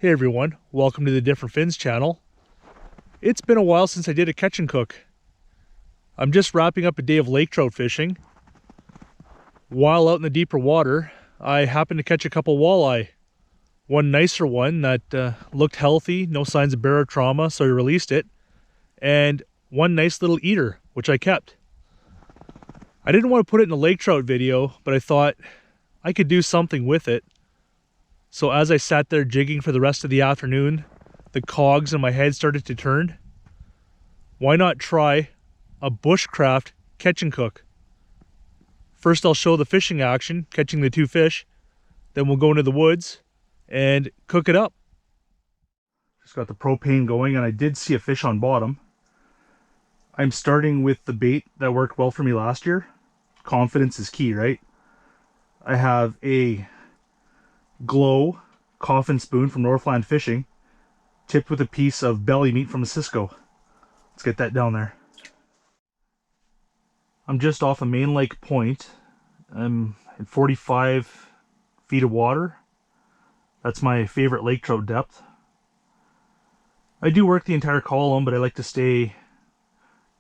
Hey everyone, welcome to the Different Fins channel. It's been a while since I did a catch and cook. I'm just wrapping up a day of lake trout fishing. While out in the deeper water, I happened to catch a couple walleye. One nicer one that looked healthy, no signs of barotrauma, so I released it. And one nice little eater, which I kept. I didn't want to put it in a lake trout video, but I thought I could do something with it. So as I sat there jigging for the rest of the afternoon, the cogs in my head started to turn. Why not try a bushcraft catch and cook? First I'll show the fishing action, catching the two fish. Then we'll go into the woods and cook it up. Just got the propane going and I did see a fish on bottom. I'm starting with the bait that worked well for me last year. Confidence is key, right? I have a Glow coffin spoon from Northland Fishing, tipped with a piece of belly meat from a Cisco. Let's get that down there. I'm just off a main lake point. I'm at 45 feet of water. That's my favorite lake trout depth. I do work the entire column, but I like to stay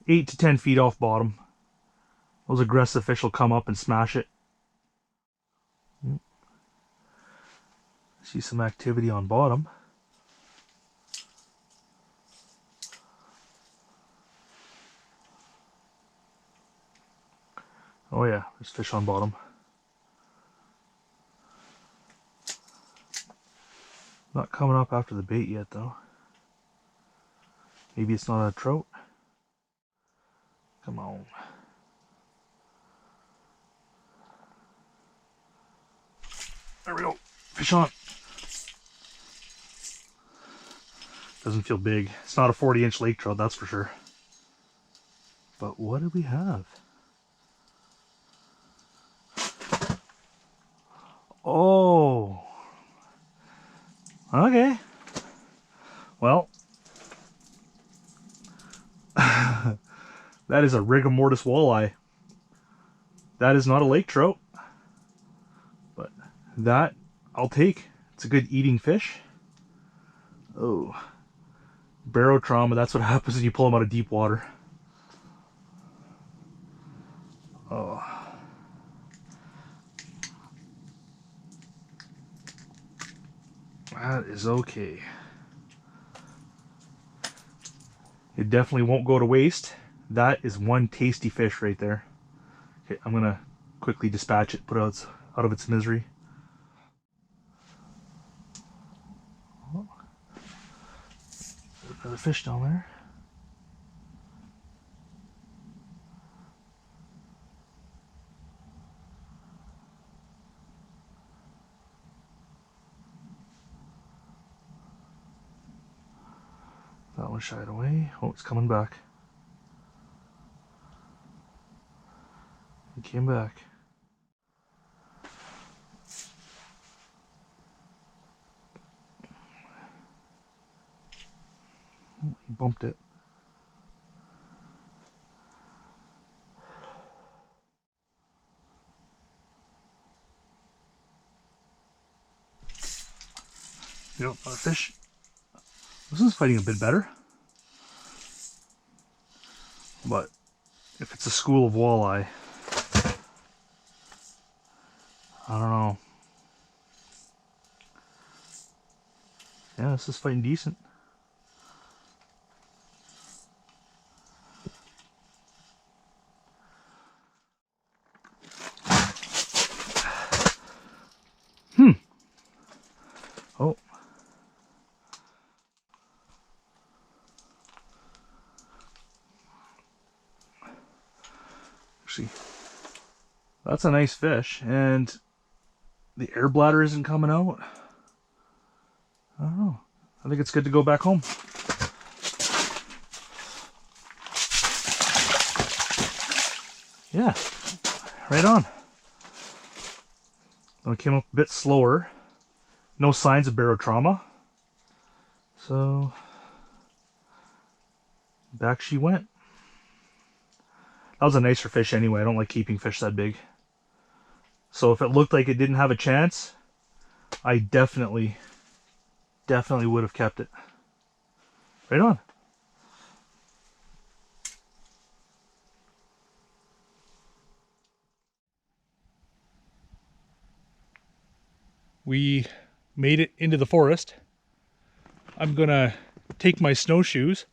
8 to 10 feet off bottom. Those aggressive fish will come up and smash it. See some activity on bottom. Oh yeah, there's fish on bottom. Not coming up after the bait yet though. Maybe it's not a trout. Come on. There we go. Fish on. Doesn't feel big. It's not a 40-inch lake trout, that's for sure. But what do we have? Oh. Okay. Well. That is a rigor mortis walleye. That is not a lake trout. But that I'll take. It's a good eating fish. Oh. Barotrauma, that's what happens when you pull them out of deep water. Oh. That is okay. It definitely won't go to waste. That is one tasty fish right there. Okay, I'm gonna quickly dispatch it, put it out of its misery. Another fish down there. That one shied away. Oh, it's coming back. He came back. Oh, he bumped it. Yep, another fish. This is fighting a bit better. But if it's a school of walleye, I don't know. Yeah, this is fighting decent. Oh. Actually, that's a nice fish, and the air bladder isn't coming out. I don't know. I think it's good to go back home. Yeah, right on. It came up a bit slower. No signs of barotrauma. So back she went. That was a nicer fish anyway. I don't like keeping fish that big. So if it looked like it didn't have a chance, I definitely definitely would have kept it. Right on. We made it into the forest. I'm gonna take my snowshoes,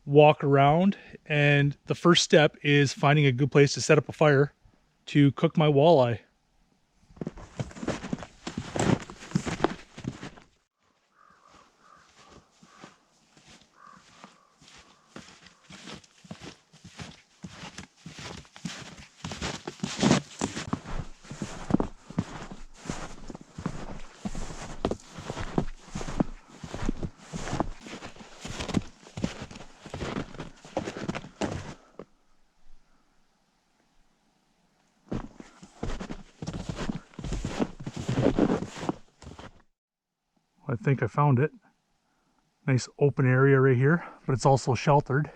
walk around, and the first step is finding a good place to set up a fire to cook my walleye. I think I found it. Nice open area right here, but it's also sheltered.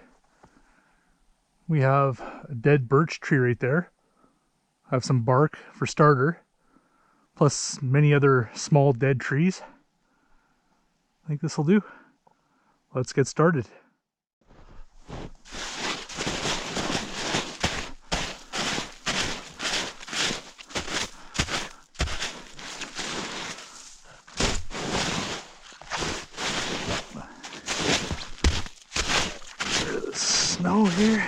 We have a dead birch tree right there. I have some bark for starter, plus many other small dead trees. I think this will do. Let's get started. Snow here.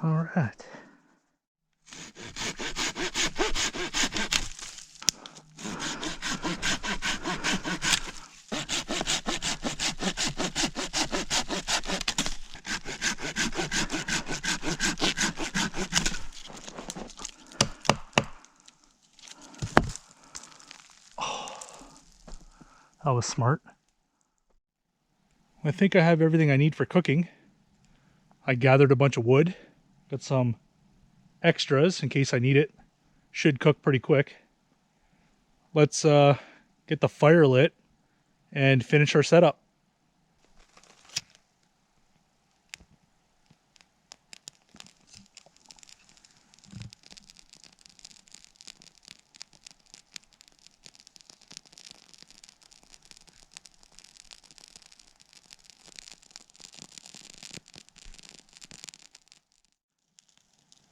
All right. That was smart. I think I have everything I need for cooking. I gathered a bunch of wood, got some extras in case I need it. Should cook pretty quick. Let's get the fire lit and finish our setup.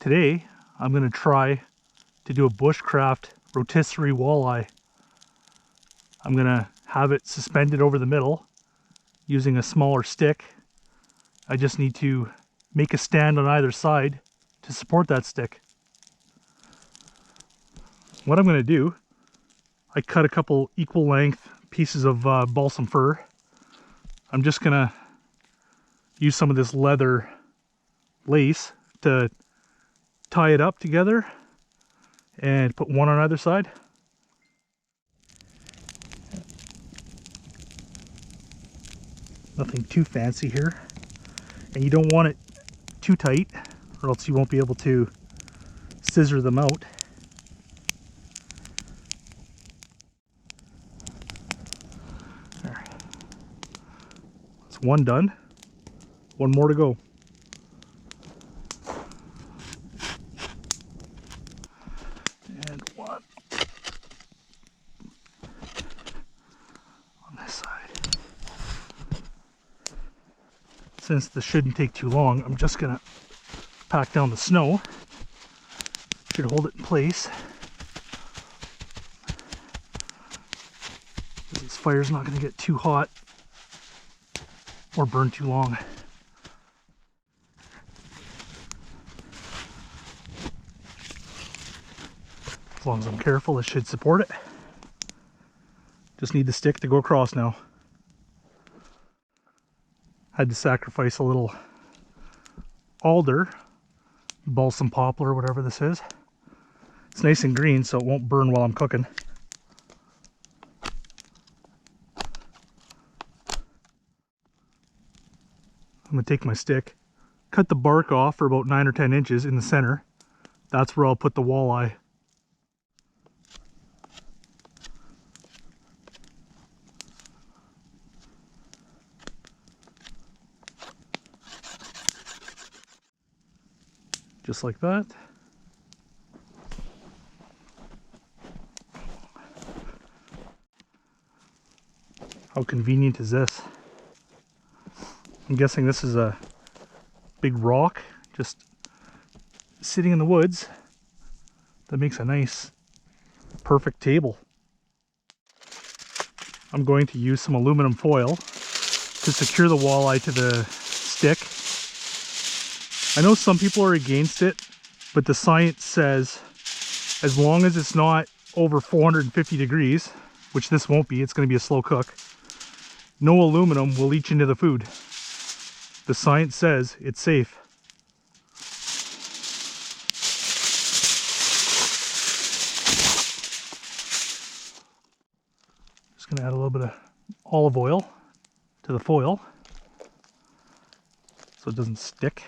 Today, I'm going to try to do a bushcraft rotisserie walleye. I'm going to have it suspended over the middle using a smaller stick. I just need to make a stand on either side to support that stick. What I'm going to do, I cut a couple equal length pieces of balsam fir. I'm just going to use some of this leather lace to tie it up together and put one on either side. Nothing too fancy here. And you don't want it too tight or else you won't be able to scissor them out. There. That's one done. One more to go. And one on this side. Since this shouldn't take too long, I'm just gonna pack down the snow. Should hold it in place. This fire's not gonna get too hot or burn too long. As long as I'm careful, it should support it. Just need the stick to go across now. Had to sacrifice a little alder, balsam poplar, whatever this is. It's nice and green, so it won't burn while I'm cooking. I'm gonna take my stick, cut the bark off for about 9 or 10 inches in the center. That's where I'll put the walleye. Just like that. How convenient is this? I'm guessing this is a big rock just sitting in the woods that makes a nice, perfect table. I'm going to use some aluminum foil to secure the walleye to the stick. I know some people are against it, but the science says as long as it's not over 450 degrees, which this won't be, it's going to be a slow cook, no aluminum will leach into the food. The science says it's safe. Just going to add a little bit of olive oil to the foil so it doesn't stick.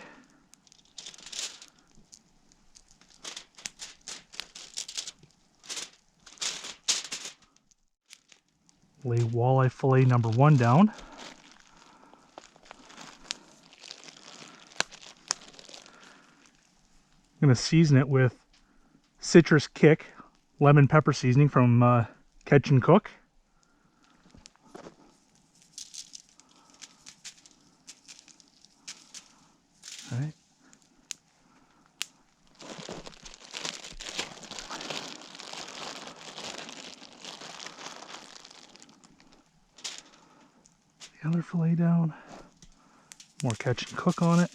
Lay walleye fillet number 1 down. I'm going to season it with Citrus Kick lemon pepper seasoning from Catch and Cook. All right. The other fillet down. More Catch and Cook on it.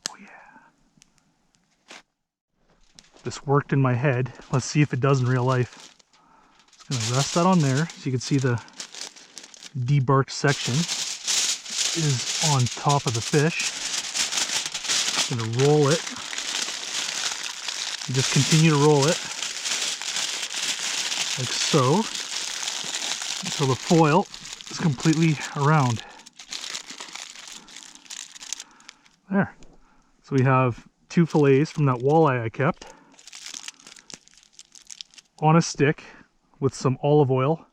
Oh yeah. This worked in my head. Let's see if it does in real life. Just gonna rest that on there so you can see the debarked section is on top of the fish. Gonna roll it. And just continue to roll it like so until the foil is completely around. There. So we have 2 fillets from that walleye I kept on a stick with some olive oil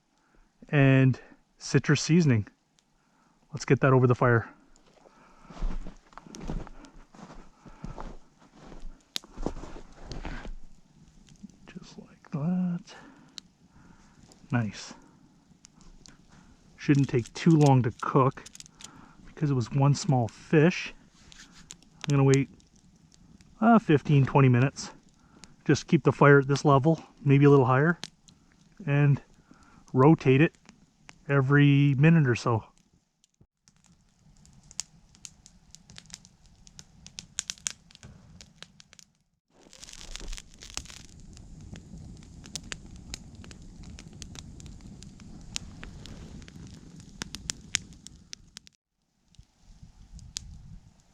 and citrus seasoning. Let's get that over the fire. Just like that. Nice. Shouldn't take too long to cook because it was one small fish. I'm going to wait 15-20 minutes. Just keep the fire at this level, maybe a little higher, and rotate it every minute or so.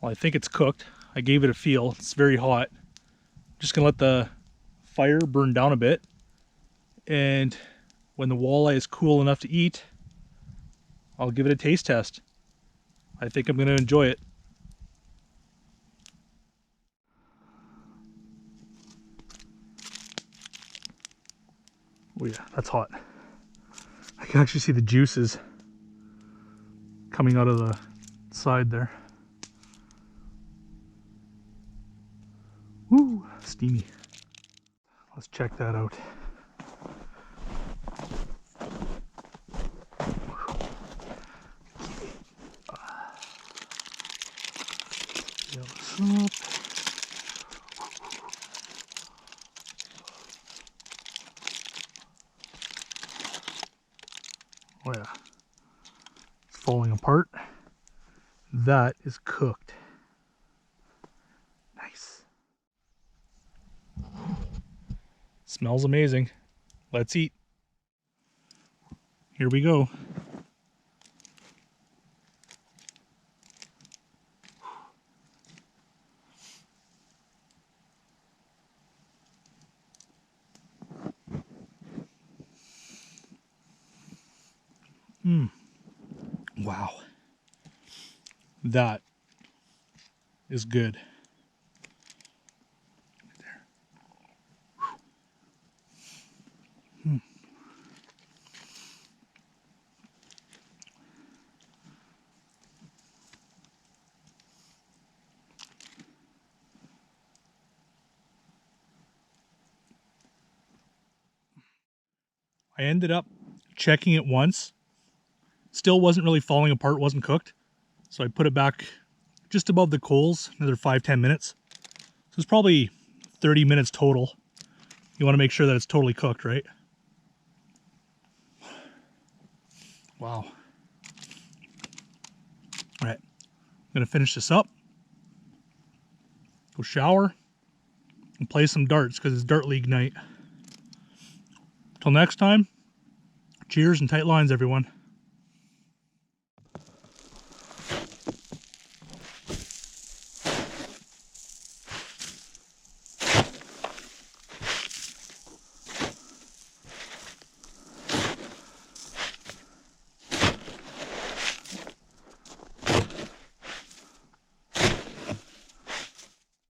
Well, I think it's cooked. I gave it a feel. It's very hot. Just gonna let the fire burn down a bit, and when the walleye is cool enough to eat, I'll give it a taste test. I think I'm gonna enjoy it. Oh yeah, that's hot. I can actually see the juices coming out of the side there. Woo, steamy. Let's check that out. Yellow up. Oh yeah, it's falling apart. That is cooked. Nice. Smells amazing. Let's eat. Here we go. Wow. That is good. Right there. I ended up checking it once. Still wasn't really falling apart, wasn't cooked. So I put it back just above the coals, another 5-10 minutes. So it's probably 30 minutes total. You want to make sure that it's totally cooked, right? Wow. All right, I'm gonna finish this up, go shower, and play some darts because it's dart league night. Till next time, cheers and tight lines, everyone.